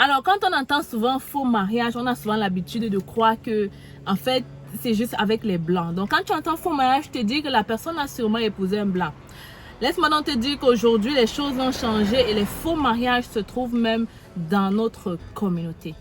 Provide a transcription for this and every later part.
Alors, quand on entend souvent faux mariage, on a souvent l'habitude de croire que, en fait, c'est juste avec les blancs. Donc, quand tu entends faux mariage, je te dis que la personne a sûrement épousé un blanc. Laisse-moi donc te dire qu'aujourd'hui, les choses ont changé et les faux mariages se trouvent même dans notre communauté.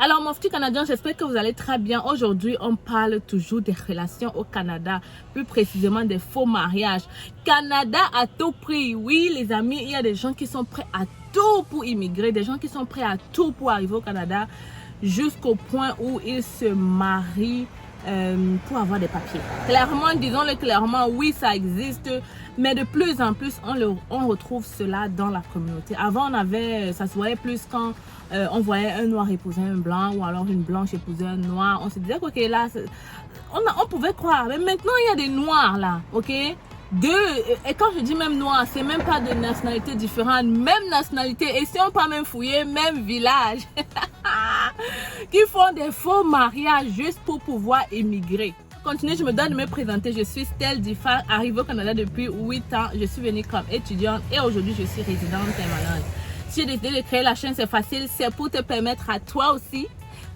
Alors mon petit Canadien, j'espère que vous allez très bien. Aujourd'hui, on parle toujours des relations au Canada, plus précisément des faux mariages. Canada à tout prix. Oui les amis, il y a des gens qui sont prêts à tout pour immigrer, des gens qui sont prêts à tout pour arriver au Canada, jusqu'au point où ils se marient pour avoir des papiers. Clairement, disons-le clairement, oui ça existe, mais de plus en plus on retrouve cela dans la communauté. Avant ça se voyait plus quand on voyait un noir épouser un blanc ou alors une blanche épouser un noir. On se disait ok là on pouvait croire, mais maintenant il y a des noirs là, ok, et quand je dis même noir, c'est même pas de nationalité différente, même nationalité, et si on peut même fouiller, même village qui font des faux mariages juste pour pouvoir émigrer. Continue, je me dois de me présenter. Je suis Stell Difa, arrivée au Canada depuis 8 ans. Je suis venue comme étudiante et aujourd'hui je suis résidente permanente. Si j'ai décidé de créer la chaîne, c'est facile, c'est pour te permettre à toi aussi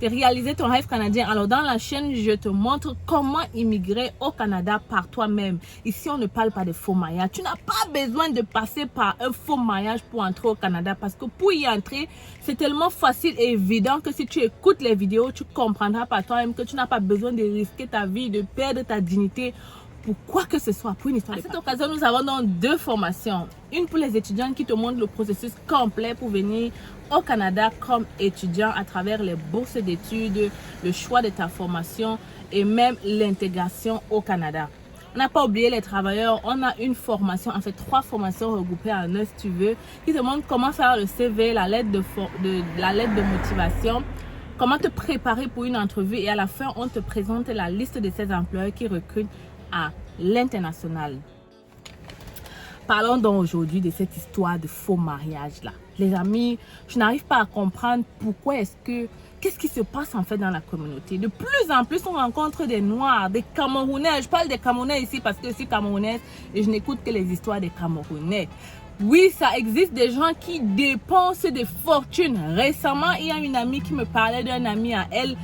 de réaliser ton rêve canadien. Alors dans la chaîne, je te montre comment immigrer au Canada par toi-même. Ici, on ne parle pas de faux mariage. Tu n'as pas besoin de passer par un faux mariage pour entrer au Canada parce que pour y entrer, c'est tellement facile et évident que si tu écoutes les vidéos, tu comprendras par toi-même que tu n'as pas besoin de risquer ta vie, de perdre ta dignité pour quoi que ce soit, pour une histoire. À cette occasion, nous avons donc 2 formations. Une pour les étudiants qui te montrent le processus complet pour venir au Canada comme étudiant à travers les bourses d'études, le choix de ta formation et même l'intégration au Canada. On n'a pas oublié les travailleurs, on a une formation, en fait 3 formations regroupées en 1 si tu veux, qui te montrent comment faire le CV, la lettre de motivation, comment te préparer pour une entrevue et à la fin, on te présente la liste de ces employeurs qui recrutent à l'international. Parlons donc aujourd'hui de cette histoire de faux mariage là. Les amis, je n'arrive pas à comprendre pourquoi qu'est-ce qui se passe en fait dans la communauté. De plus en plus, on rencontre des Noirs, des Camerounais. Je parle des Camerounais ici parce que je suis Camerounaise et je n'écoute que les histoires des Camerounais. Oui, ça existe des gens qui dépensent des fortunes. Récemment, il y a une amie qui me parlait d'un ami à elle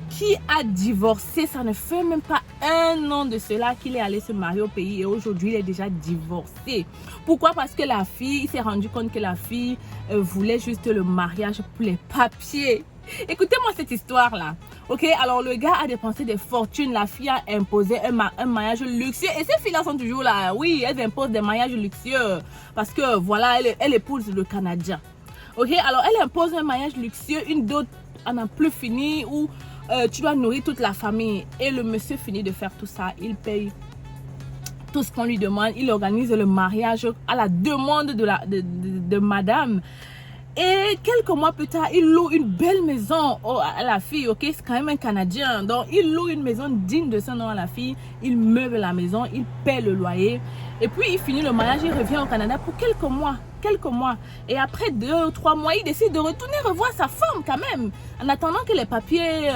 qui a divorcé. Ça ne fait même pas 1 an de cela qu'il est allé se marier au pays et aujourd'hui il est déjà divorcé. Pourquoi? Parce que la fille, il s'est rendu compte que la fille voulait juste le mariage pour les papiers. Écoutez-moi cette histoire là. Ok, alors le gars a dépensé des fortunes, la fille a imposé un mariage luxueux et ces filles là sont toujours là. Oui, elles imposent des mariages luxueux parce que voilà, elle épouse le Canadien. Ok, alors elle impose un mariage luxueux, une dot à n'en plus fini où tu dois nourrir toute la famille et le monsieur finit de faire tout ça, il paye tout ce qu'on lui demande, il organise le mariage à la demande de madame. Et quelques mois plus tard, il loue une belle maison à la fille, ok, c'est quand même un Canadien, donc il loue une maison digne de son nom à la fille, il meuble la maison, il paie le loyer, et puis il finit le mariage, il revient au Canada pour quelques mois, et après 2 ou 3 mois, il décide de retourner revoir sa femme quand même, en attendant que les papiers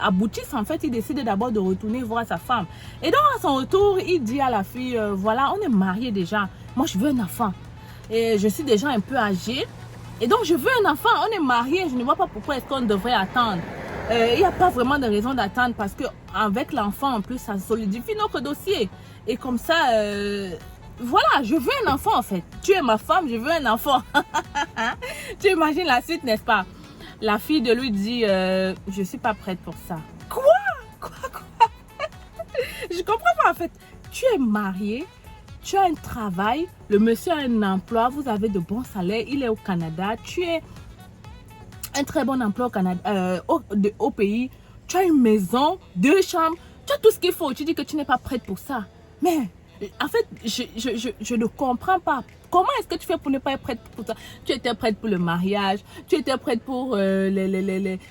aboutissent, en fait, il décide d'abord de retourner voir sa femme, et donc à son retour, il dit à la fille, voilà, on est mariés déjà, moi je veux un enfant, et je suis déjà un peu âgée, et donc je veux un enfant, on est mariés, je ne vois pas pourquoi est-ce qu'on devrait attendre. Il n'y a pas vraiment de raison d'attendre parce qu'avec l'enfant en plus ça solidifie notre dossier. Et comme ça, voilà, je veux un enfant en fait. Tu es ma femme, je veux un enfant. Tu imagines la suite, n'est-ce pas? La fille de lui dit, je ne suis pas prête pour ça. Quoi? Je comprends pas en fait. Tu es marié. Tu as un travail, le monsieur a un emploi, vous avez de bons salaires, il est au Canada, tu es un très bon emploi au Canada, au pays, tu as une maison, 2 chambres, tu as tout ce qu'il faut, tu dis que tu n'es pas prête pour ça. Mais en fait, je ne comprends pas. Comment est-ce que tu fais pour ne pas être prête pour ça? Tu étais prête pour le mariage, tu étais prête pour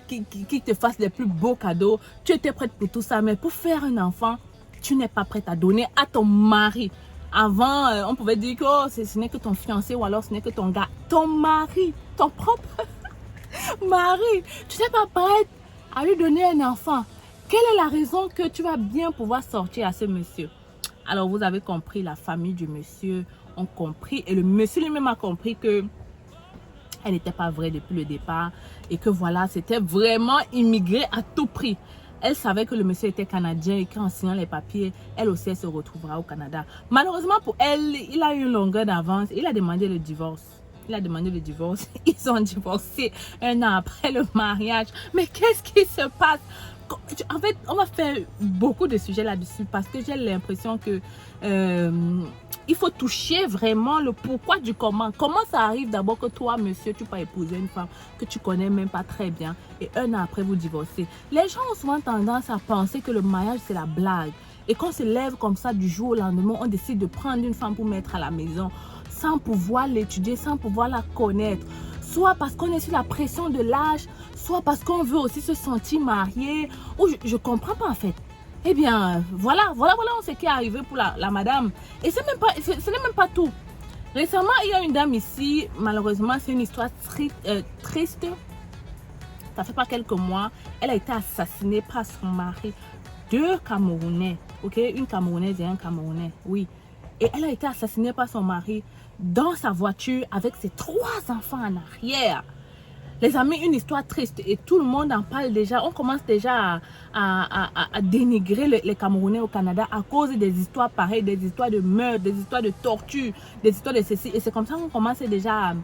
qui te fasse les plus beaux cadeaux, tu étais prête pour tout ça, mais pour faire un enfant, tu n'es pas prête à donner à ton mari. Avant, on pouvait dire que oh, ce n'est que ton fiancé ou alors ce n'est que ton gars. Ton mari, ton propre mari. Tu n'es pas prête à lui donner un enfant. Quelle est la raison que tu vas bien pouvoir sortir à ce monsieur? Alors, vous avez compris, la famille du monsieur ont compris. Et le monsieur lui-même a compris que elle n'était pas vraie depuis le départ. Et que voilà, c'était vraiment immigré à tout prix. Elle savait que le monsieur était canadien et qu'en signant les papiers, elle aussi elle se retrouvera au Canada. Malheureusement pour elle, il a eu une longueur d'avance. Il a demandé le divorce. Il a demandé le divorce. Ils ont divorcé un an après le mariage. Mais qu'est-ce qui se passe? En fait, on va faire beaucoup de sujets là-dessus parce que j'ai l'impression que il faut toucher vraiment le pourquoi du comment. Comment ça arrive d'abord que toi, monsieur, tu peux épouser une femme que tu connais même pas très bien et un an après vous divorcez. Les gens ont souvent tendance à penser que le mariage c'est la blague et qu'on se lève comme ça du jour au lendemain, on décide de prendre une femme pour mettre à la maison sans pouvoir l'étudier, sans pouvoir la connaître. Soit parce qu'on est sous la pression de l'âge, soit parce qu'on veut aussi se sentir marié. Ou je ne comprends pas en fait. Eh bien, voilà ce qui est arrivé pour la madame. Et ce n'est même pas tout. Récemment, il y a une dame ici, malheureusement, c'est une histoire triste. Ça fait pas quelques mois, elle a été assassinée par son mari. 2 Camerounais, ok? Une Camerounaise et un Camerounais, oui. Et elle a été assassinée par son mari dans sa voiture avec ses 3 enfants en arrière. Les amis, une histoire triste et tout le monde en parle déjà. On commence déjà à dénigrer les Camerounais au Canada à cause des histoires pareilles, des histoires de meurtre, des histoires de torture, des histoires de ceci. Et c'est comme ça qu'on commence déjà à...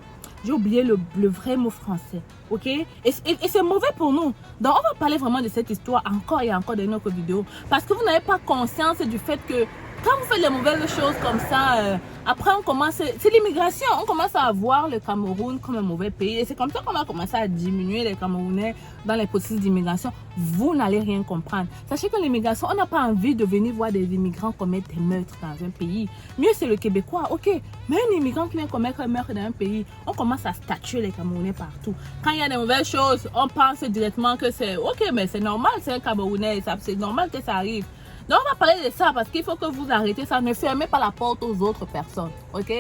J'ai oublié le vrai mot français, ok? Et c'est mauvais pour nous. Donc, on va parler vraiment de cette histoire encore et encore dans notre vidéo. Parce que vous n'avez pas conscience du fait que quand vous faites les mauvaises choses comme ça, après on commence, c'est l'immigration, on commence à voir le Cameroun comme un mauvais pays. Et c'est comme ça qu'on va commencer à diminuer les Camerounais dans les processus d'immigration. Vous n'allez rien comprendre. Sachez que l'immigration, on n'a pas envie de venir voir des immigrants commettre des meurtres dans un pays. Mieux c'est le Québécois, ok. Mais un immigrant qui vient commettre un meurtre dans un pays, on commence à statuer les Camerounais partout. Quand il y a des mauvaises choses, on pense directement que c'est ok, mais c'est normal, c'est un Camerounais, c'est normal que ça arrive. Donc on va parler de ça parce qu'il faut que vous arrêtez ça. Ne fermez pas la porte aux autres personnes, ok?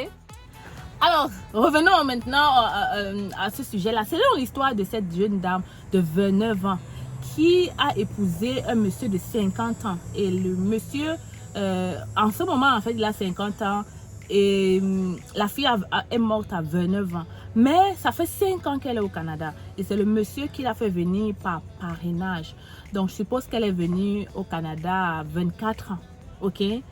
Alors, revenons maintenant à ce sujet-là. C'est l'histoire de cette jeune dame de 29 ans qui a épousé un monsieur de 50 ans. Et le monsieur, en ce moment, en fait, il a 50 ans. Et la fille est morte à 29 ans. Mais ça fait 5 ans qu'elle est au Canada. Et c'est le monsieur qui l'a fait venir par parrainage. Donc, je suppose qu'elle est venue au Canada à 24 ans. OK? Et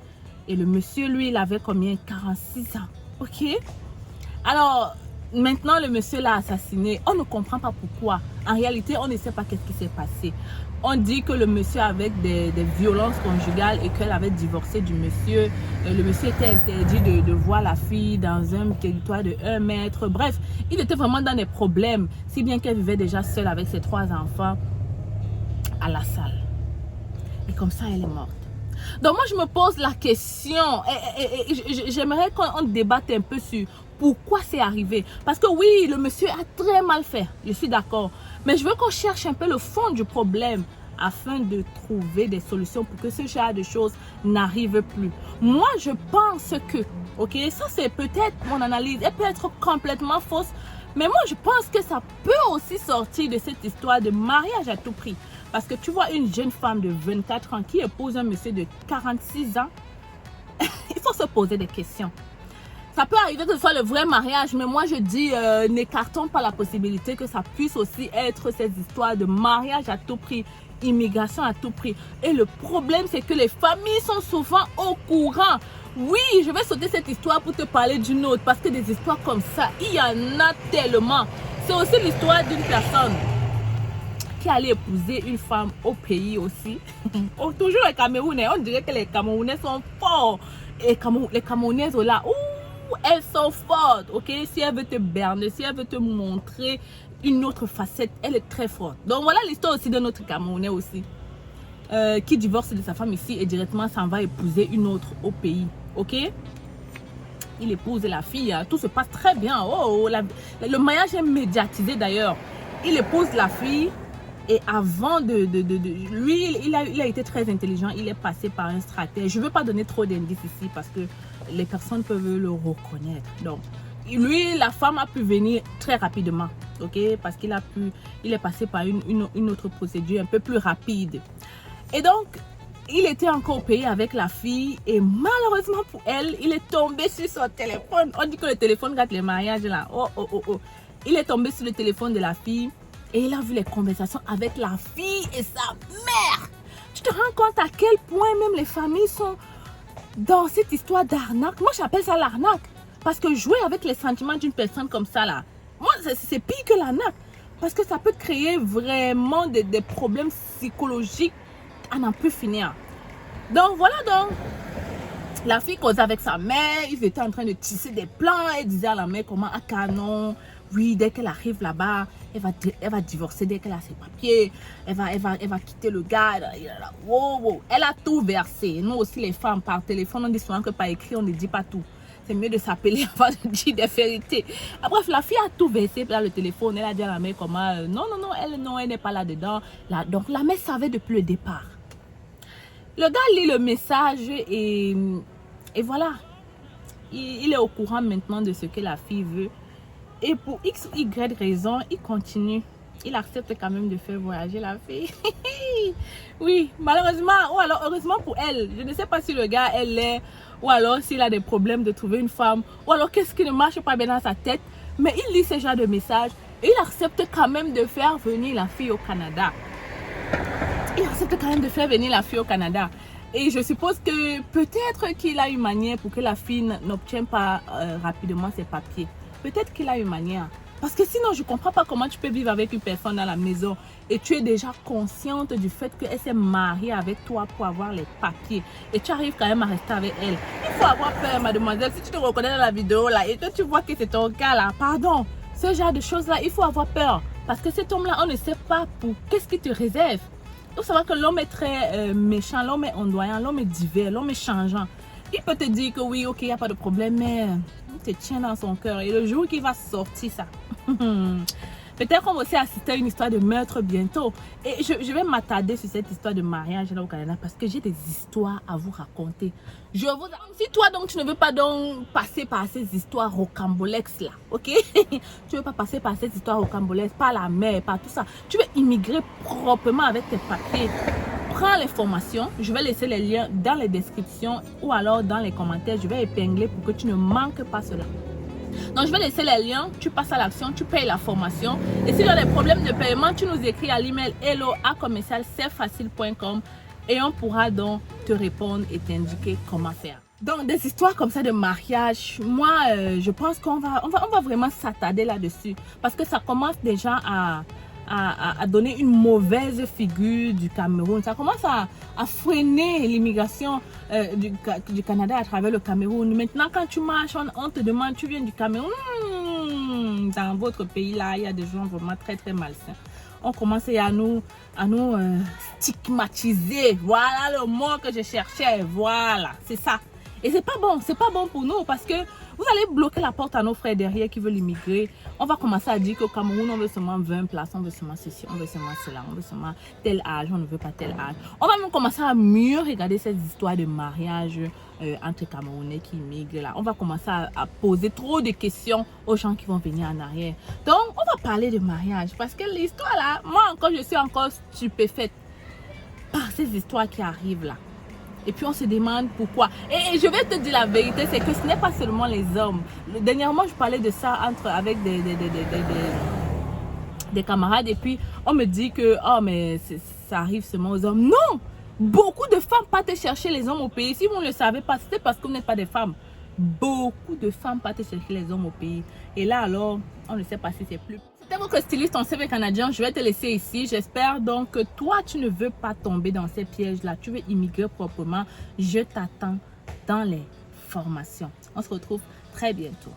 le monsieur, lui, il avait combien? 46 ans. OK? Alors, maintenant, le monsieur l'a assassiné. On ne comprend pas pourquoi. En réalité, on ne sait pas qu'est-ce qui s'est passé. On dit que le monsieur avait des violences conjugales et qu'elle avait divorcé du monsieur. Le monsieur était interdit de voir la fille dans un territoire de 1 mètre. Bref, il était vraiment dans des problèmes. Si bien qu'elle vivait déjà seule avec ses 3 enfants à la salle. Et comme ça, elle est morte. Donc moi, je me pose la question. Et j'aimerais qu'on débatte un peu sur pourquoi c'est arrivé. Parce que oui, le monsieur a très mal fait. Je suis d'accord. Mais je veux qu'on cherche un peu le fond du problème afin de trouver des solutions pour que ce genre de choses n'arrive plus. Moi, je pense que, ok, ça c'est peut-être mon analyse. Elle peut être complètement fausse. Mais moi, je pense que ça peut aussi sortir de cette histoire de mariage à tout prix. Parce que tu vois une jeune femme de 24 ans qui épouse un monsieur de 46 ans, il faut se poser des questions. Ça peut arriver que ce soit le vrai mariage, mais moi je dis, n'écartons pas la possibilité que ça puisse aussi être ces histoires de mariage à tout prix, immigration à tout prix. Et le problème, c'est que les familles sont souvent au courant. Oui, je vais sauter cette histoire pour te parler d'une autre, parce que des histoires comme ça, il y en a tellement. C'est aussi l'histoire d'une personne qui allait épouser une femme au pays aussi. Oh, toujours les Camerounais, on dirait que les Camerounais sont forts. Et les Camerounaises, oh là, elles sont fortes, ok? Si elle veut te berner, si elle veut te montrer une autre facette, elle est très forte. Donc voilà l'histoire aussi de notre Camerounais aussi. Qui divorce de sa femme ici et directement s'en va épouser une autre au pays, ok? Il épouse la fille, hein, tout se passe très bien. Oh, le mariage est médiatisé d'ailleurs. Il épouse la fille. Et avant lui, il a été très intelligent. Il est passé par un stratège. Je ne veux pas donner trop d'indices ici parce que les personnes peuvent le reconnaître. Donc, lui, la femme a pu venir très rapidement, ok, parce qu'il est passé par une autre procédure un peu plus rapide. Et donc, il était encore au pays avec la fille et malheureusement pour elle, il est tombé sur son téléphone. On dit que le téléphone gâte les mariages là. Oh, oh, oh, oh. Il est tombé sur le téléphone de la fille et il a vu les conversations avec la fille et sa mère. Tu te rends compte à quel point même les familles sont dans cette histoire d'arnaque. Moi, j'appelle ça l'arnaque. Parce que jouer avec les sentiments d'une personne comme ça là, moi, c'est pire que l'arnaque. Parce que ça peut créer vraiment des problèmes psychologiques à n'en plus finir. Donc voilà, donc la fille causait avec sa mère, ils étaient en train de tisser des plans. Elle disait à la mère comment à Canon, oui, dès qu'elle arrive là-bas, elle va divorcer dès qu'elle a ses papiers, elle va quitter le gars. Wow, wow. Elle a tout versé. Nous aussi les femmes par téléphone, on dit souvent que par écrit on ne dit pas tout. C'est mieux de s'appeler avant de dire des vérités. Bref, la fille a tout versé dans le téléphone. Elle a dit à la mère comment non, elle n'est pas là-dedans. Donc la mère savait depuis le départ. Le gars lit le message et voilà. Il est au courant maintenant de ce que la fille veut. Et pour X ou Y raison, il continue. Il accepte quand même de faire voyager la fille. Oui, malheureusement, ou alors heureusement pour elle. Je ne sais pas si le gars, elle l'est, ou alors s'il a des problèmes de trouver une femme, ou alors qu'est-ce qui ne marche pas bien dans sa tête. Mais il lit ce genre de message et il accepte quand même de faire venir la fille au Canada. Il accepte quand même de faire venir la fille au Canada. Et je suppose que peut-être qu'il a une manière pour que la fille n'obtienne pas rapidement ses papiers. Peut-être qu'il a une manière. Parce que sinon, je ne comprends pas comment tu peux vivre avec une personne dans la maison et tu es déjà consciente du fait qu'elle s'est mariée avec toi pour avoir les papiers. Et tu arrives quand même à rester avec elle. Il faut avoir peur, mademoiselle. Si tu te reconnais dans la vidéo là et que tu vois que c'est ton cas là, pardon. Ce genre de choses là, il faut avoir peur. Parce que cet homme là, on ne sait pas pour qu'est-ce qu'il te réserve. Il faut savoir que l'homme est très méchant, l'homme est ondoyant, l'homme est divers, l'homme est changeant. Il peut te dire que oui, ok, il n'y a pas de problème, mais il te tient dans son cœur. Et le jour qu'il va sortir ça, peut-être qu'on va aussi assister à une histoire de meurtre bientôt. Et je vais m'attarder sur cette histoire de mariage là au Canada parce que j'ai des histoires à vous raconter. Si toi donc tu ne veux pas donc passer par ces histoires rocambolesques là, ok? Tu veux pas passer par ces histoires rocambolesques, par la mer, par tout ça. Tu veux immigrer proprement avec tes papiers. Prends les formations, je vais laisser les liens dans les descriptions ou alors dans les commentaires, je vais épingler pour que tu ne manques pas cela. Donc je vais laisser les liens, tu passes à l'action, tu payes la formation et si tu as des problèmes de paiement, tu nous écris à l'email hello@commercialcefacile.com et on pourra donc te répondre et t'indiquer comment faire. Donc des histoires comme ça de mariage, moi je pense qu'on va vraiment s'attarder là-dessus parce que ça commence déjà à donner une mauvaise figure du Cameroun. Ça commence à freiner l'immigration du Canada à travers le Cameroun. Maintenant, quand tu marches, on te demande, tu viens du Cameroun. Dans votre pays, là, il y a des gens vraiment très, très malsains. On commence à nous stigmatiser. Voilà le mot que je cherchais. Voilà, c'est ça. Et c'est pas bon pour nous parce que vous allez bloquer la porte à nos frères derrière qui veulent immigrer. On va commencer à dire qu'au Cameroun, on veut seulement 20 places, on veut seulement ceci, on veut seulement cela, on veut seulement tel âge, on ne veut pas tel âge. On va même commencer à mieux regarder cette histoire de mariage entre Camerounais qui immigrent là. On va commencer à poser trop de questions aux gens qui vont venir en arrière. Donc, on va parler de mariage parce que l'histoire là, moi encore, je suis encore stupéfaite par ces histoires qui arrivent là. Et puis on se demande pourquoi. Et je vais te dire la vérité, c'est que ce n'est pas seulement les hommes. Dernièrement, je parlais de ça avec des camarades et puis on me dit que oh mais ça arrive seulement aux hommes. Non, beaucoup de femmes partent chercher les hommes au pays. Si vous ne le savez pas, c'est parce que vous n'êtes pas des femmes. Beaucoup de femmes partent chercher les hommes au pays. Et là alors, on ne sait pas si c'est plus. C'était votre styliste en CV canadien, je vais te laisser ici. J'espère donc que toi, tu ne veux pas tomber dans ces pièges-là. Tu veux immigrer proprement. Je t'attends dans les formations. On se retrouve très bientôt.